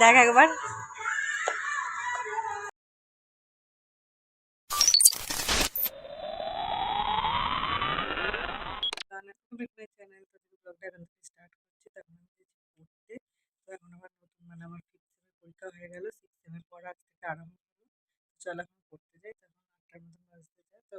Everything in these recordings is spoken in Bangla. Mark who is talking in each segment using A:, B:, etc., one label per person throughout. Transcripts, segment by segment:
A: দেখ একবার। আমার ফিফথ সেমের পরীক্ষা হয়ে গেল, সিক্স সেমের পর আজ থেকে আরম্ভ হলো। চল এখন পড়তে যাই, তখন 8টার মতন বাজতে যায়। তো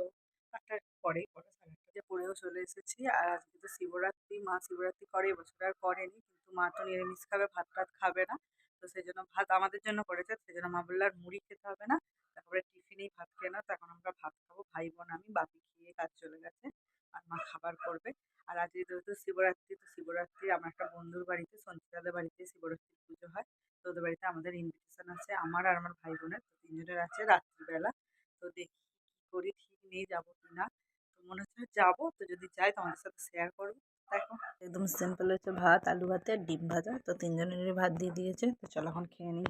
A: 8টার পরেই পড়া, 8:30 পড়েও চলে এসেছি। আর আজকে তো শিবরাত্রি, মা শিবরাত্রি করে, এবছর আর করেনি, কিন্তু মা তো নিরামিষ খাবে, ভাত টাত খাবে না। তো সেই জন্য ভাত আমাদের জন্য করেছে, সেই জন্য মা বললো আর মুড়ি খেতে হবে না, তারপরে টিফিনেই ভাত খেয়ে নাও। তো এখন আমরা ভাত খাবো, ভাই বোন আমি, বাপি খেয়ে কাজ চলে গেছে, আর মা খাবার করবে। আর আজকে যেহেতু শিবরাত্রি, তো শিবরাত্রি আমার একটা বন্ধুর বাড়িতে, সঞ্চিতাদের বাড়িতে শিবরাত্রির পুজো হয়। তো ওদের বাড়িতে আমাদের ইনভিটেশন আছে, আমার আর আমার ভাই বোনের, তো তিনজনের আছে রাত্রিবেলা। তো দেখি কি করি, ঠিক নেই যাবো কিনা। তো মনে হচ্ছে যাবো, তো যদি যাই তোমাদের সাথে শেয়ার করবো। দেখো একদম সিম্পল হচ্ছে ভাত, আলু ভাতে আর ডিম ভাজা। তো তিনজনেরই ভাত দিয়ে দিয়েছে, তো চলো এখন খেয়ে নিই।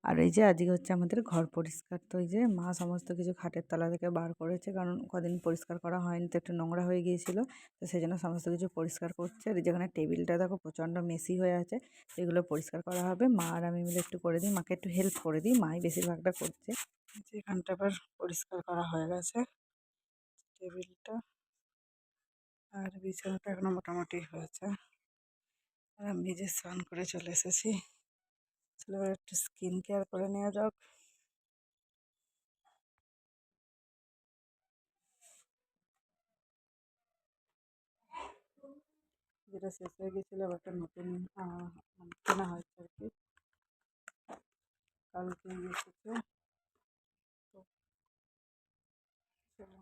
A: আর এই যে আজকে হচ্ছে আমাদের ঘর পরিষ্কার। তো এই যে মা সমস্ত কিছু খাটের তলা থেকে বার করেছে, কারণ কদিন পরিষ্কার করা হয়নি, তো একটু নোংরা হয়ে গিয়েছিল। তো সেই জন্য সমস্ত কিছু পরিষ্কার করছে। আর যেখানে টেবিলটা দেখো প্রচণ্ড মেসি হয়ে আছে, এগুলো পরিষ্কার করা হবে। মা আর আমি মিলে একটু করে দিই, মাকে একটু হেল্প করে দিই, মাই বেশিরভাগটা করছে। এখানটা আবার পরিষ্কার করা হয়ে গেছে টেবিলটা, আর বিছানাটা এখনো মোটামুটি হয়েছে। আর আমি যে স্নান করে চলে এসেছি, চলো এবার একটু স্কিন কেয়ার করে নেওয়া যাক। যেটা শেষ হয়ে গেছিলো, আবার একটা নতুন কেনা হয়েছে আর কি, কালকে এসেছে। তো চলো।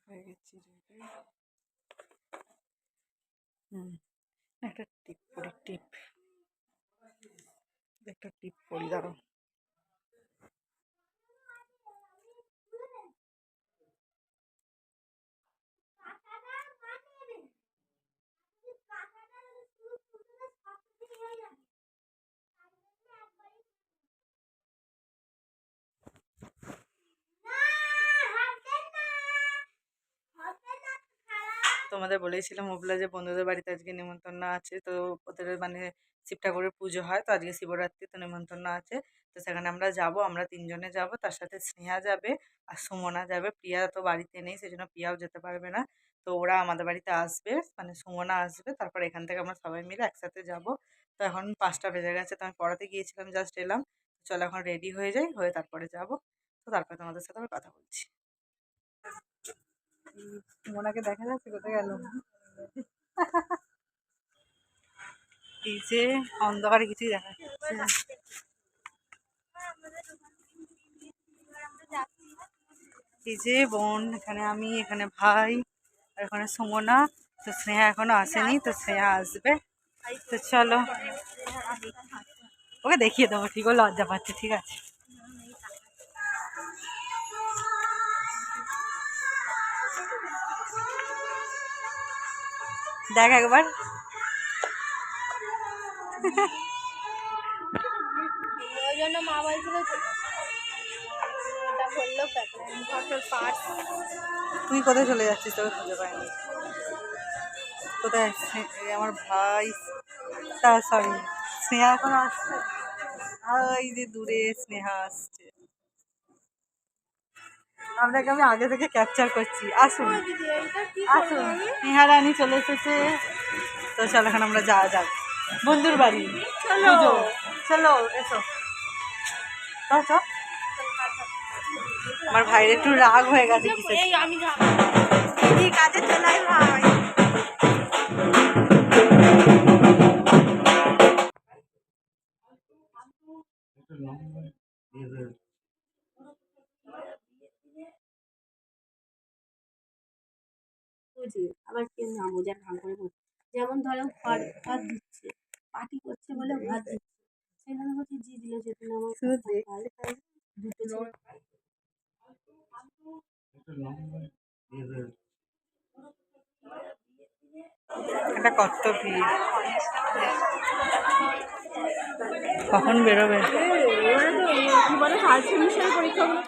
A: হয়ে গেছি রেডি। একটা টিপ পরি, টিপ, একটা টিপ পরি, দাঁড়াও। তোমাদের বলেছিলাম ওগুলা যে বন্ধুদের বাড়িতে আজকে নিমন্ত্রণ আছে, তো ওদের মানে শিব ঠাকুরের পুজো হয়, তো আজকে শিবরাত্রি, তো নিমন্ত্রণ আছে। তো সেখানে আমরা যাব, আমরা তিনজনে যাব, তার সাথে স্নেহা যাবে আর সুমনা যাবে। প্রিয়া তো বাড়িতে নেই, সেই জন্য প্রিয়াও যেতে পারবে না। তো ওরা আমাদের বাড়িতে আসবে, মানে সুমনা আসবে, তারপর এখান থেকে আমরা সবাই মিলে একসাথে যাব। তো এখন 5টা বেজে গেছে, তো আমি পড়াতে গিয়েছিলাম, জাস্ট এলাম। চলো এখন রেডি হয়ে যাই, হয়ে তারপরে যাব। তো তারপরে তোমাদের সাথে আবার কথা বলছি। সুমনাকে দেখা যাচ্ছে, কোথায় গেল? এই যে অন্ধকারে কিছুই দেখা যাচ্ছে না। এই যে বোন, এখানে আমি, এখানে ভাই, আর এখানে সুমনা। তো স্নেহা এখনো আসেনি, তো স্নেহা আসবে। তো চলো ওকে দেখিয়ে দেবো, ঠিক ও লজ্জা পাচ্ছে, ঠিক আছে। দেখ একবার। ওই জন্য মা বলছিল ওটা বললো তুই কোথায় চলে যাচ্ছিস, তোকে খুঁজে পাইনি। কোথায় আমার ভাই, তা সরি, স্নেহা এখন আসছে। এই যে দূরে স্নেহা আসছে, আপনাকে আমি আগে থেকে ক্যাপচার করছি। আসুন আসুন, স্নেহা রানী চলে এসেছে। তো চলো এখন আমরা যাওয়া যাক বন্ধুর বাড়ি, পুজো। চলো এসো, চল চল। আমার ভাইয়ের একটু রাগ হয়ে গেছে কিসের দিদি কাজে চলাই ভাই।
B: বুঝি আবার কেউ না বোঝার ভান করে বলছে, যেমন ধরো ভাত দিচ্ছে, পার্টি করছে বলে ভাত দিচ্ছে, সেখানে হচ্ছে জি দিল যেদিন আমার
A: শুধু
B: কথা
A: দেখতে পাই
B: দুটো ছেলে
A: এটা কত ভিড়, কখন বেরোবে?
B: ওরা তো কি বলে ফার্স্ট সেমিস্টার পরীক্ষাগুলো